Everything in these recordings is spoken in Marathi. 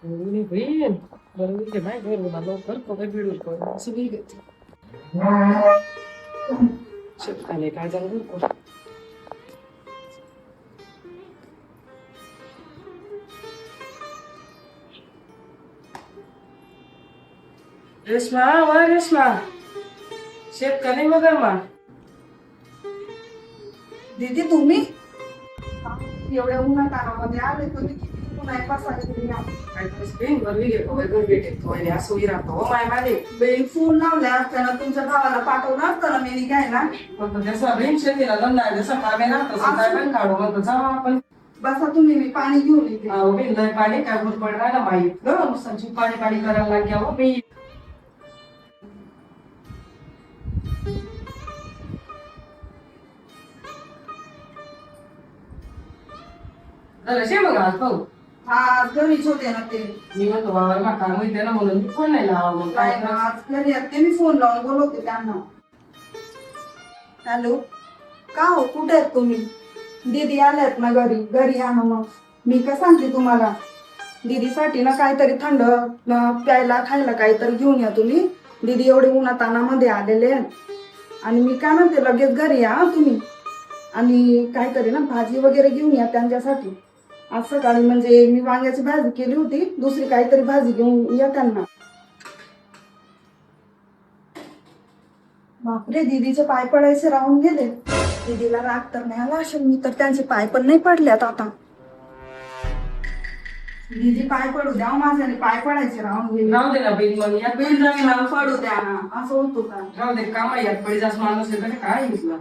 Ini brin, baru ini main gue rumah loker, kok kayak biru kok, sebi gitu. Cek aneh kajang gue. Resma, wah Resma, शेत का नाही बघा मा. दीदी तुम्ही एवढ्या उन्हात आरामध्ये आले तुम्ही किती ऊन आहे बसायला तुम्ही काय तर स्पेन वरवी घेतो, वेगळं भेटे तो आणि असं उई राहतो. Oh my Mane, bell phone लावल्या असताना तुमच्या भावाला पाठवलं असताना मी काय ना पण जसं रेंज शेतीला गंदा जसं कामे राहतं तसं काय पण काढू म्हणतो जावा आपण. बसा तुम्ही मी पाणी घेऊन येते उभी लय पाणी काय भूत पडणार ना माहीत ग नुसतं पाणी पाणी करायला लागल्या हो मी. मग आज भाऊ हा आज घरीच होते ना ते मी म्हणतो बाबा काम होते ना म्हणून मी फोन नाही लावा मग काय काय ना आज घरी येते मी फोन लावून बोलवते त्यांना हॅलो का हो कुठे आहेत तुम्ही दीदी आल्यात ना घरी घरी या ना मग मी काय सांगते तुम्हाला दीदीसाठी ना काहीतरी थंड प्यायला खायला काहीतरी घेऊन या तुम्ही दीदी एवढे उन्हातानामध्ये आलेले आहेत आणि मी काय म्हणते लगेच घरी या तुम्ही आणि काहीतरी ना भाजी वगैरे घेऊन या त्यांच्यासाठी आज सकाळी म्हणजे मी वांग्याची भाजी केली होती दुसरी काहीतरी भाजी घेऊन या त्यांना बापरे दीदीचे पाय पडायचे राहून गेले दीदीला राग तर नाही आला असेल मी तर त्यांचे पाय पण नाही पडल्यात आता दीदी पाय पडू द्या माझ्याने पाय पडायचे राहून गेले राहू दे ना बिल मग या बिल दीदीला पडू द्या ना असं होतो का राहू दे कामा यात पडी जास्त माणूस आहे तर काय घेतला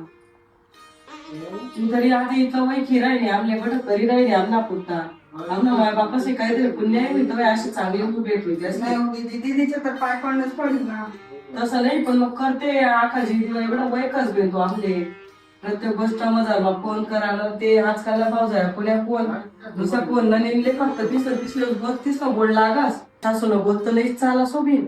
तू तरी आधी इथं वय खिरायने आपल्याकडे तरी राहिली आमना पुरता आमना माय बापाचे काहीतरी पुण्य आहे मी तर अशी चांगली भेटली नाही हो दीदी दीदीचे तर पाय पडणंच पडेल ना तसं नाही पण मग करते आखाजी एवढं वयकच घेतो आपले प्रत्येक गोष्ट मजा फोन करायला ते आजकाल भाऊ जाय पुण्या फोन दुसरा फोन न नेमले फक्त तिसरं बघतीस ना गोड लागास सासून बोलत नाहीच चाला सोबीन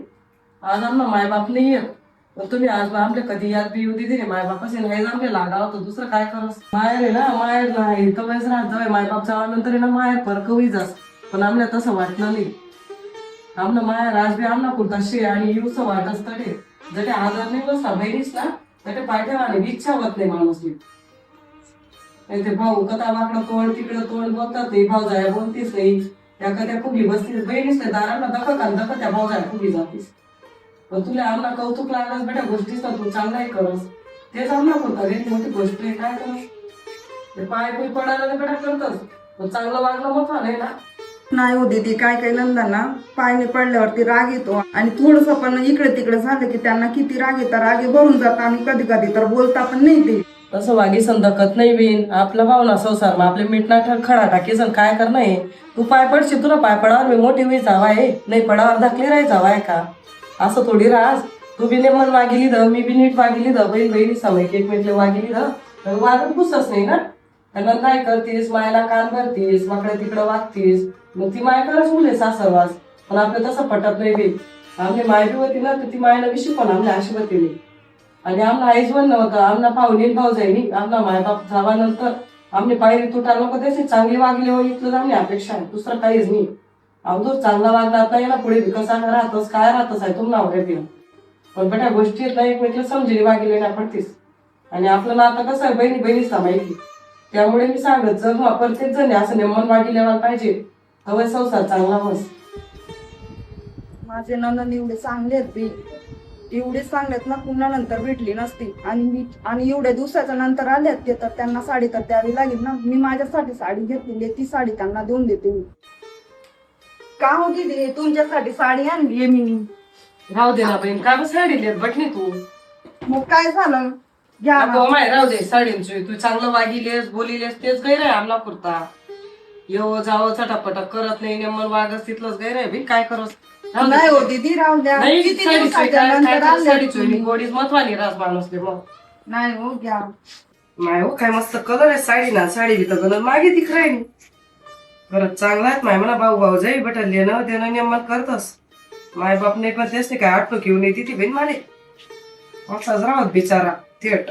आज आमना माय बाप नाही येत पण तुम्ही आज आपल्या कधी याद बी येऊ दिली माय बापाचे नाही आमच्या लागा होतो दुसरं काय करस माहेर आहे ना माहेर नाही तर वेळेस राहत जावे माय बाप जावानंतर आहे ना माहेर फरक होई जास पण आमल्या तसं वाटलं नाही आमना माहेर आज बी आमना कुर्ताशी आणि येऊच वाटच तडे जटे आजार नाही बसला बहिणीच ना तटे पाठ्यावाने इच्छा होत नाही माणूसली ते भाऊ कथा वाकडं तोंड तिकडं तोंड बोलतात ते भाऊ जाया बोलतीस नाही त्या कथा फुगी बसतीस बहिणीच नाही दारांना दखत त्या भाऊ जाया फुगी जातीस पण तुला आम्हाला कौतुक लागलास बेटा गोष्टीच ना तू चांगलाही करस तेच आम्हाला होता रे मोठी गोष्ट आहे काय करस पाय पुई पडायला बेटा करतस पण चांगलं वागलं मोठा नाही ना नाही हो दीदी काय नंदांना पायने पडल्यावरती राग येतो आणि थोडस पण इकडे तिकडे झालं की त्यांना किती राग येतात रागे भरून जातात आणि कधी कधी तर बोलता पण नाही ते तसं वागी संदकत नाही बिन आपला भावना संसार मग आपले मिठना खडा टाकीस काय करणार आहे तू पाय पडशी तुला पाय पडावर मी मोठी होई जावा आहे नाही पडावर धाकली राही जावा आहे का असं थोडी राहस तू बी नेमन वागिली द मी बी नीट वागिली द बहीण समय एक मिनिटले वागिली द वागत पुसच नाही ना त्यांना काय करतीस मायला कान भरतीस वाकडे तिकडं वागतीस मग ती माय करच मुले सासरवास पण आपलं तसं पटत नाही बी आमची माय बी होती ना तर ती मायला विषय पण आमल्या अशी होती नाही आणि आमला आईच पण नव्हतं आमना पाहुणे भाऊ जाईनी आमना मायबाप जावानंतर आमने पायरी तुटा नको त्याची चांगली वागली हो इथलं आमची अपेक्षा आहे दुसरं काहीच नाही अवधूर चांगला वागला आता ना पुढे कसा राहतस काय राहतस आहे तुम नाव रे पण बेटा गोष्टी येत नाही एकमेकला समजेली वागिले ना पडतीस आणि आपलं नातं कसं आहे बहिणी बहिणीचा माहिती त्यामुळे मी सांगत जर प्रत्येक जण असं नेमन वागिल्यावर पाहिजे तवय संसार चांगला बस माझे नंदन एवढे चांगले आहेत बी एवढे चांगलेत ना पुन्हा नंतर भेटली नसती आणि एवढ्या दिवसाच्या नंतर आल्यात ते तर त्यांना साडी तर द्यावी लागेल ना मी माझ्यासाठी साडी घेतलेली ती साडी त्यांना देऊन देते मी का हो दीदी तुमच्यासाठी साडी आणली मी राहू दे ना बहीण का साडी लेत बटणी तू मग काय झालं घ्या माय राहू दे साडींची तू चांगलं वागिलेस बोलिलेस तेच गैर आहे आमला पुरता येव जावं चटापटक करत नाही नेमन वागस तिथलंच गैर आहे बी काय करस नाही हो दीदी राहू द्या किती दिवसाच्या नंतर आले गोडीच महत्वानी रास माणूसले मग नाही हो घ्या नाही हो काय मस्त कलर आहे साडी ना साडी बी तर कलर मागे तिक राहील परत चांगला आहे माय म्हणा भाऊ भाऊ जाई बेटा लेणं देणं नेमन करतस माय बाप नाही पण तेच नाही काय आठवण घेऊन येते ती बहीण माने असाच राहत बिचारा थेट